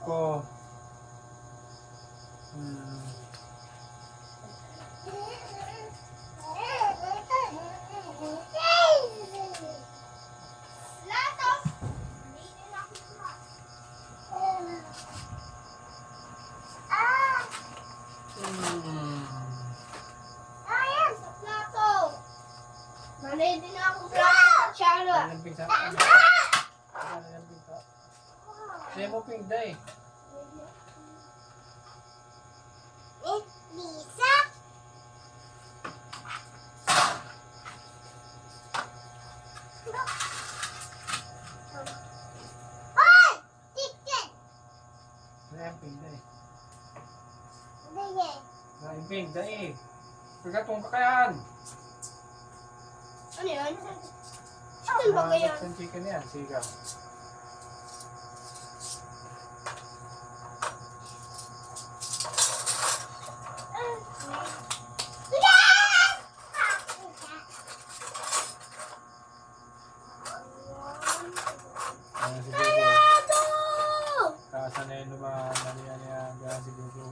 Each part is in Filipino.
ko. Ready na ako sa Charlotte. Lamping sa lamping sa. Siya mo ping day. Lisa. Ay! Chicken! Lamping day. Dali. Lamping day. Pagkatong kakayan. Ano yan? Chicken ba kaya? Ang chicken yan, sigaw. Ayan si Gugu. Kaasan na yun lumahan niya. Ayan si Gugu.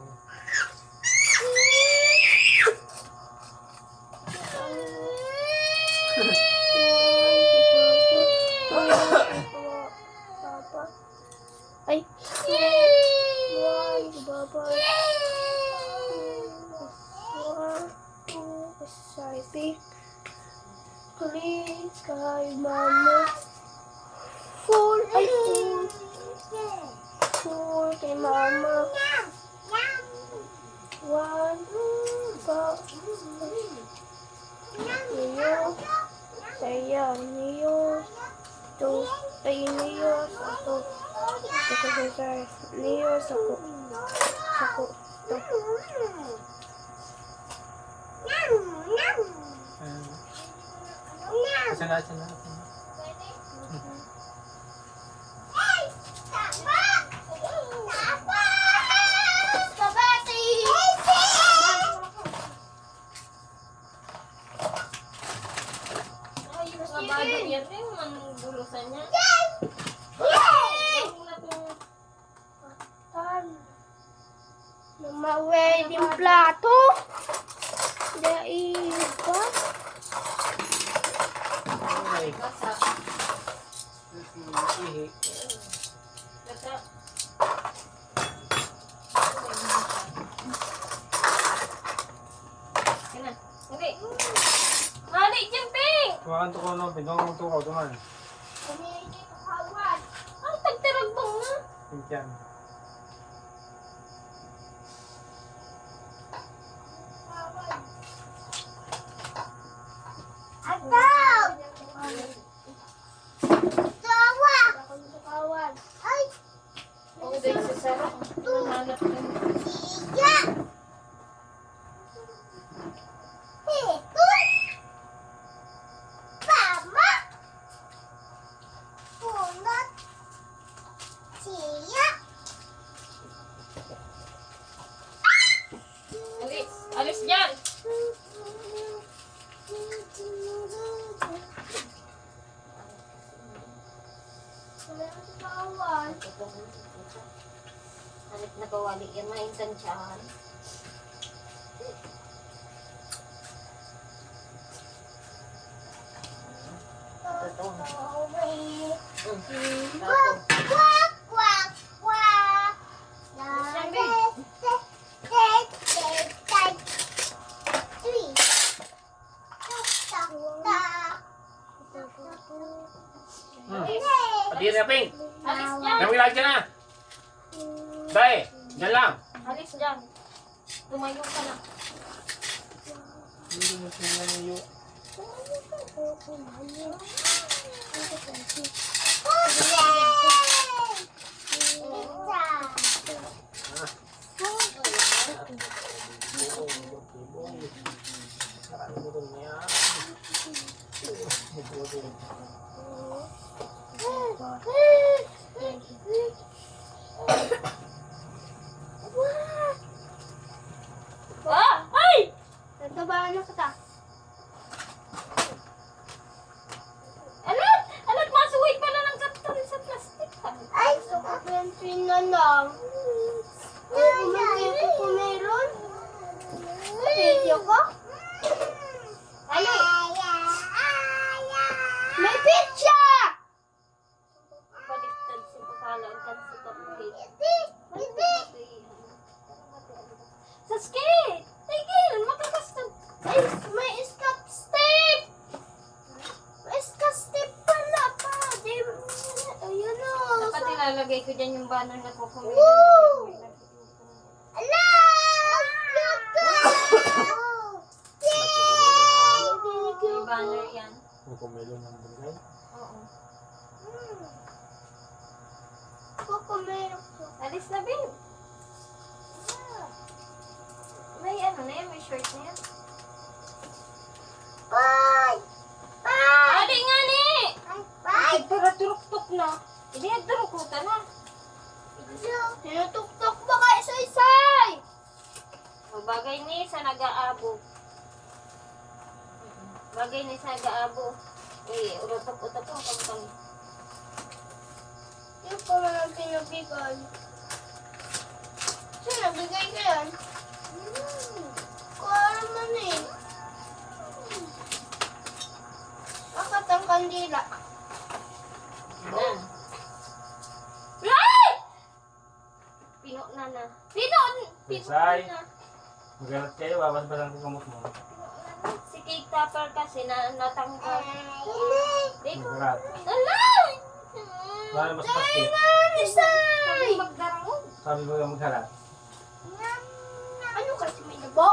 Ay! Baba. Sabi. Please, kay mama. Full. Ay, full. Full kay mama. One. Niyo. Saya. Niyo. Two. Ay, niyo. Satu. Niyo. Sako. Sako. Sana. Lumaway din plato. Dahil ba? Ay. Tuwakan to ko no, pinong tukaw tuman. Ang tagtiragbang na. Pintiyan. Ataw! Tawa! Ay! Oo, dahil sa sarap. Hanap ka. Siya! Ito! Tama! Punot! Siya! Alis! Alis dyan! Hanap na kawali yan, maintansyahan. Quack, quack, quack, quack. Pati na ping. Alis dyan! Nawilag dyan na. Day, dyan lang. Alis dyan! Tumayo ka na. Hindi mo sila niyo. Ah! Ay! Nagtabahan na kita. Alat! Alat! Masuway pala ng katari sa plastic. Ay, suka 20 na lang. Ilagay ko dyan yung banner na kukumili. Ala! May banner yan. Kukumilo ng bugay. Oo. Kukumero ko. Alis na, babe. May ano na yan, may short na yan. Bye! Bye! Ali nga ni! Bye! Para turok-tok na. Hindi, turok na. Tinutuktok ba kayo sa isay? O, bagay ni sa nag-aabo. Bagay ni sa nag-aabo. Urotok-utok ang kamutan. Yung pa man ang pinabigay. Saan nabigay ka yan? Kuha naman eh. Bakit ang kandila? Yan. Ay! Pino na na. Pino Isay. na. Magalat kayo, wawas ba lang kumot mo? Si Cake Topper kasi natanggal. Babe, Magalat. alay! Paano mas paskit? Sabi magdarangog. Sabi mo yung maghalat. Ano kasi may labo?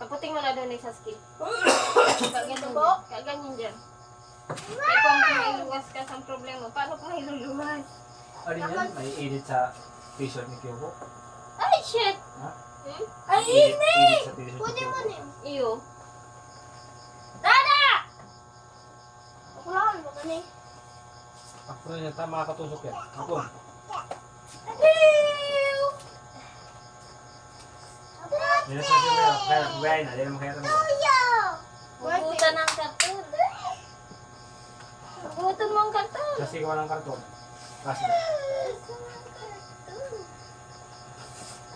Paputing mo na doon sa skin. Kaganyan Labo? Kaganyan dyan. Kaya kung may luwas ka sa problema, paano kung may luluwas? Ano yan? May edit sa t-shirt ni Kyoko? Ay, shit! Ha? Hmm? Ay, Edit sa t-shirt ni pwede mo Kyoko. na yun. Iyo. Dada! Ako lang, baka na eh. Ako na yata, makakatusok yan. Ako. Adieu! Yan ang sabi mo. Kaya buhay na. Yan ang makayatan mo. Hugutan ng karton. Hugutan mo ang karton. Kasi gawa ng karton. Kasi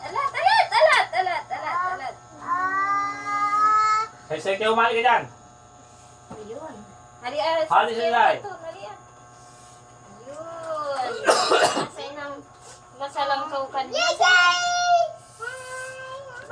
Alat, alat, alat, alat, alat, alat. Say, kayo umali ka dyan. Ayun. Hali, ah. Hali sige, sila, eh. karton, hali, ah. Ayun. Nasa inang masalangkaw ka niya. Yay!